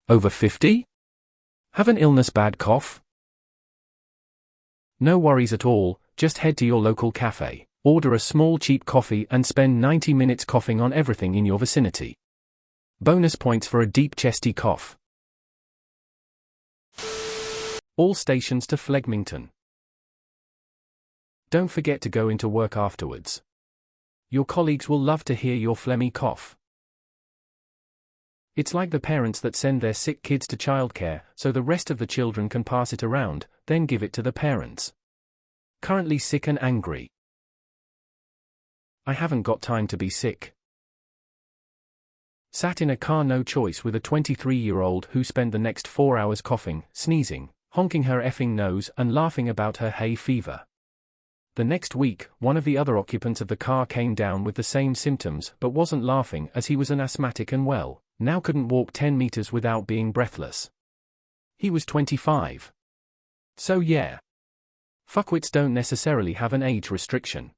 Over 50? Have an illness bad cough? No worries at all, just head to your local cafe, order a small cheap coffee and spend 90 minutes coughing on everything in your vicinity. Bonus points for a deep chesty cough. All stations to Flegmington. Don't forget to go into work afterwards. Your colleagues will love to hear your phlegmy cough. It's like the parents that send their sick kids to childcare so the rest of the children can pass it around, then give it to the parents. Currently sick and angry. I haven't got time to be sick. Sat in a car, no choice, with a 23-year-old who spent the next 4 hours coughing, sneezing, honking her effing nose and laughing about her hay fever. The next week, one of the other occupants of the car came down with the same symptoms but wasn't laughing as he was an asthmatic and now couldn't walk 10 meters without being breathless. He was 25. So yeah. Fuckwits don't necessarily have an age restriction.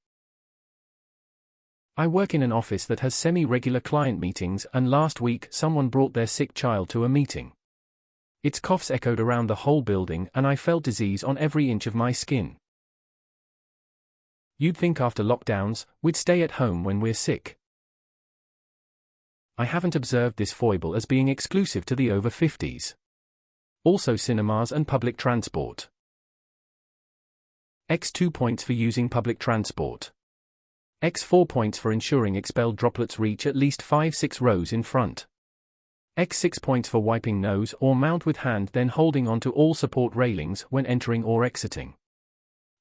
I work in an office that has semi-regular client meetings, and last week someone brought their sick child to a meeting. Its coughs echoed around the whole building and I felt disease on every inch of my skin. You'd think after lockdowns, we'd stay at home when we're sick. I haven't observed this foible as being exclusive to the over 50s. Also cinemas and public transport. X 2 points for using public transport. X 4 points for ensuring expelled droplets reach at least 5-6 rows in front. X 6 points for wiping nose or mouth with hand, then holding onto all support railings when entering or exiting.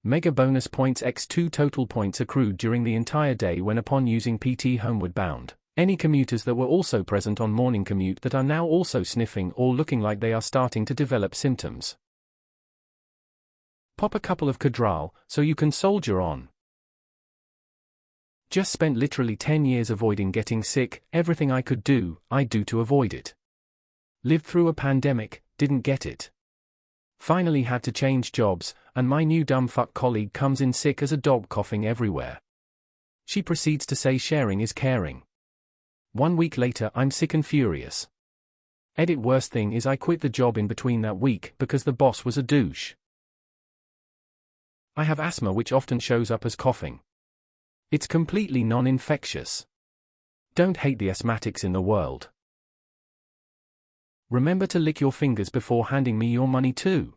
Mega bonus points. X 2 total points accrued during the entire day when upon using PT homeward bound. Any commuters that were also present on morning commute that are now also sniffing or looking like they are starting to develop symptoms. Pop a couple of Cadral so you can soldier on. Just spent literally 10 years avoiding getting sick. Everything I could do, I do to avoid it. Lived through a pandemic, didn't get it. Finally had to change jobs, and my new dumb fuck colleague comes in sick as a dog, coughing everywhere. She proceeds to say sharing is caring. 1 week later I'm sick and furious. Edit. Worst thing is I quit the job in between that week because the boss was a douche. I have asthma which often shows up as coughing. It's completely non-infectious. Don't hate the asthmatics in the world. Remember to lick your fingers before handing me your money too.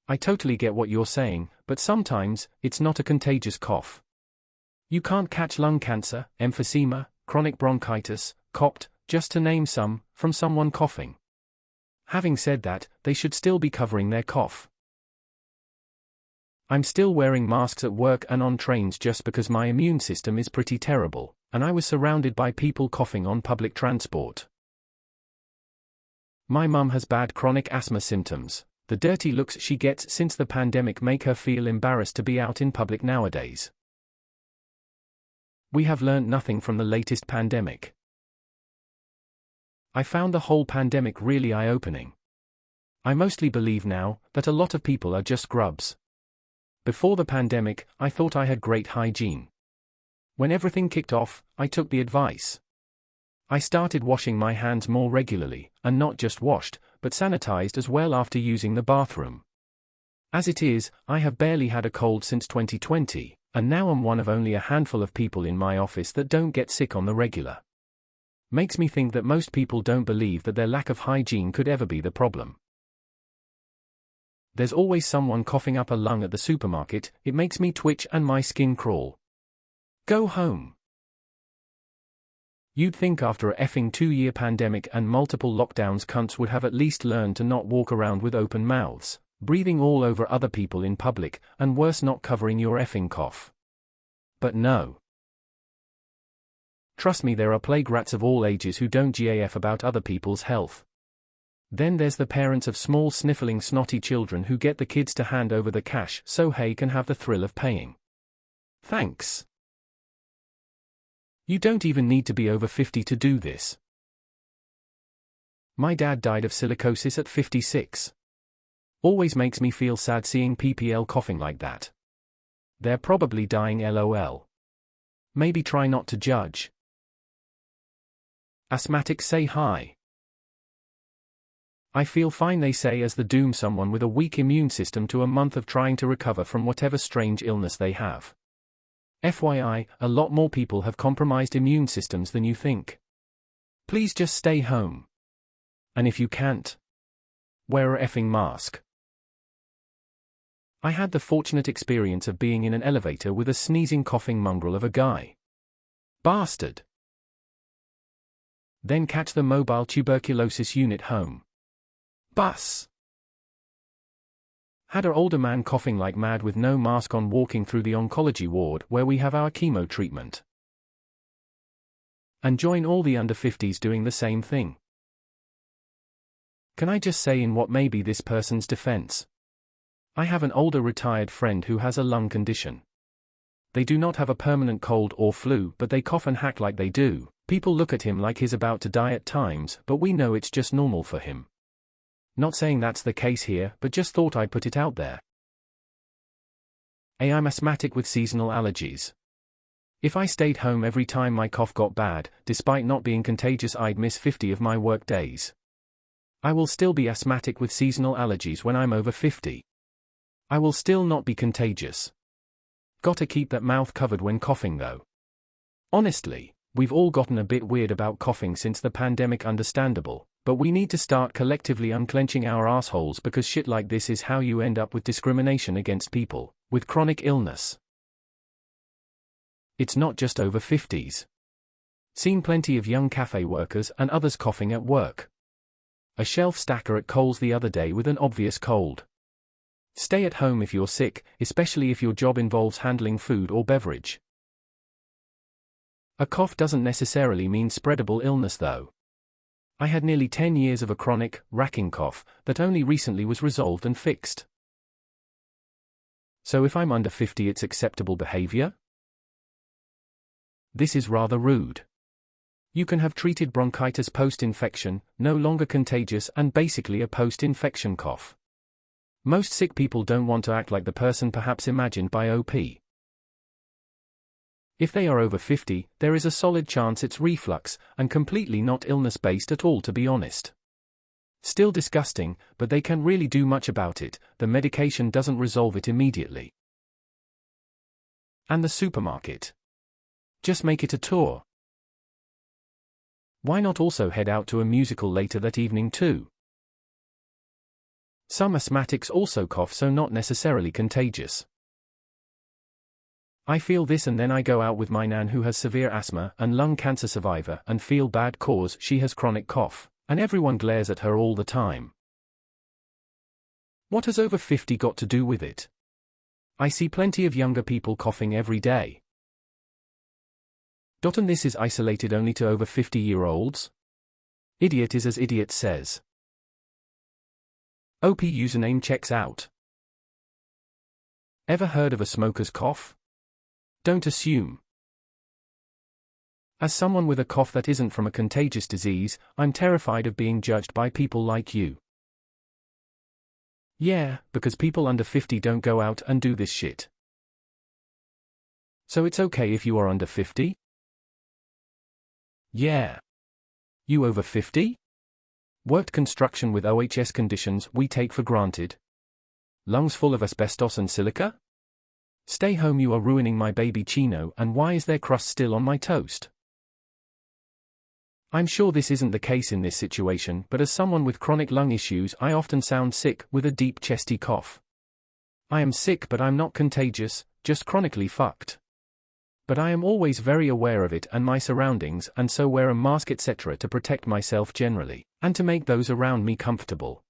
I totally get what you're saying, but sometimes, it's not a contagious cough. You can't catch lung cancer, emphysema, chronic bronchitis, COPD, just to name some, from someone coughing. Having said that, they should still be covering their cough. I'm still wearing masks at work and on trains just because my immune system is pretty terrible, and I was surrounded by people coughing on public transport. My mum has bad chronic asthma symptoms. The dirty looks she gets since the pandemic make her feel embarrassed to be out in public nowadays. We have learned nothing from the latest pandemic. I found the whole pandemic really eye-opening. I mostly believe now that a lot of people are just grubs. Before the pandemic, I thought I had great hygiene. When everything kicked off, I took the advice. I started washing my hands more regularly, and not just washed, but sanitized as well after using the bathroom. As it is, I have barely had a cold since 2020, and now I'm one of only a handful of people in my office that don't get sick on the regular. Makes me think that most people don't believe that their lack of hygiene could ever be the problem. There's always someone coughing up a lung at the supermarket. It makes me twitch and my skin crawl. Go home. You'd think after a effing 2-year pandemic and multiple lockdowns cunts would have at least learned to not walk around with open mouths, breathing all over other people in public, and worse, not covering your effing cough. But no. Trust me, there are plague rats of all ages who don't gaf about other people's health. Then there's the parents of small sniffling snotty children who get the kids to hand over the cash so hey can have the thrill of paying. Thanks. You don't even need to be over 50 to do this. My dad died of silicosis at 56. Always makes me feel sad seeing PPL coughing like that. They're probably dying LOL. Maybe try not to judge. Asthmatics say hi. I feel fine, they say, as the doom someone with a weak immune system to a month of trying to recover from whatever strange illness they have. FYI, a lot more people have compromised immune systems than you think. Please just stay home. And if you can't, wear a effing mask. I had the fortunate experience of being in an elevator with a sneezing, coughing mongrel of a guy. Bastard. Then catch the mobile tuberculosis unit home. Bus. Had an older man coughing like mad with no mask on walking through the oncology ward where we have our chemo treatment. And join all the under 50s doing the same thing. Can I just say, in what may be this person's defense? I have an older retired friend who has a lung condition. They do not have a permanent cold or flu, but they cough and hack like they do. People look at him like he's about to die at times, but we know it's just normal for him. Not saying that's the case here, but just thought I'd put it out there. I'm asthmatic with seasonal allergies. If I stayed home every time my cough got bad, despite not being contagious, I'd miss 50 of my work days. I will still be asthmatic with seasonal allergies when I'm over 50. I will still not be contagious. Gotta keep that mouth covered when coughing though. Honestly, we've all gotten a bit weird about coughing since the pandemic, understandable, but we need to start collectively unclenching our assholes, because shit like this is how you end up with discrimination against people with chronic illness. It's not just over 50s. Seen plenty of young cafe workers and others coughing at work. A shelf stacker at Coles the other day with an obvious cold. Stay at home if you're sick, especially if your job involves handling food or beverage. A cough doesn't necessarily mean spreadable illness though. I had nearly 10 years of a chronic, racking cough that only recently was resolved and fixed. So if I'm under 50, it's acceptable behavior? This is rather rude. You can have treated bronchitis post-infection, no longer contagious, and basically a post-infection cough. Most sick people don't want to act like the person perhaps imagined by OP. If they are over 50, there is a solid chance it's reflux, and completely not illness-based at all, to be honest. Still disgusting, but they can't really do much about it. The medication doesn't resolve it immediately. And the supermarket. Just make it a tour. Why not also head out to a musical later that evening too? Some asthmatics also cough, so not necessarily contagious. I feel this, and then I go out with my nan who has severe asthma and lung cancer survivor and feel bad cause she has chronic cough, and everyone glares at her all the time. What has over 50 got to do with it? I see plenty of younger people coughing every day. And this is isolated only to over 50-year-olds? Idiot is as idiot says. OP username checks out. Ever heard of a smoker's cough? Don't assume. As someone with a cough that isn't from a contagious disease, I'm terrified of being judged by people like you. Yeah, because people under 50 don't go out and do this shit. So it's okay if you are under 50? Yeah. You over 50? Worked construction with OHS conditions we take for granted? Lungs full of asbestos and silica? Stay home, you are ruining my baby chino, and why is there crust still on my toast? I'm sure this isn't the case in this situation, but as someone with chronic lung issues, I often sound sick with a deep chesty cough. I am sick, but I'm not contagious, just chronically fucked. But I am always very aware of it and my surroundings, and so wear a mask etc. to protect myself generally, and to make those around me comfortable.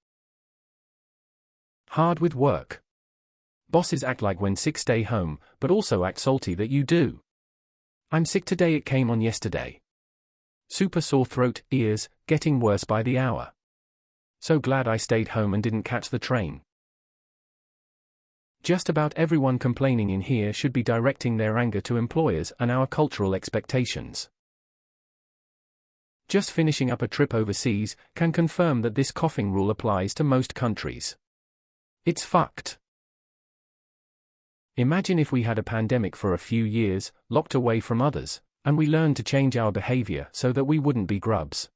Hard with work. Bosses act like when sick stay home, but also act salty that you do. I'm sick today, it came on yesterday. Super sore throat, ears, getting worse by the hour. So glad I stayed home and didn't catch the train. Just about everyone complaining in here should be directing their anger to employers and our cultural expectations. Just finishing up a trip overseas can confirm that this coughing rule applies to most countries. It's fucked. Imagine if we had a pandemic for a few years, locked away from others, and we learned to change our behavior so that we wouldn't be grubs.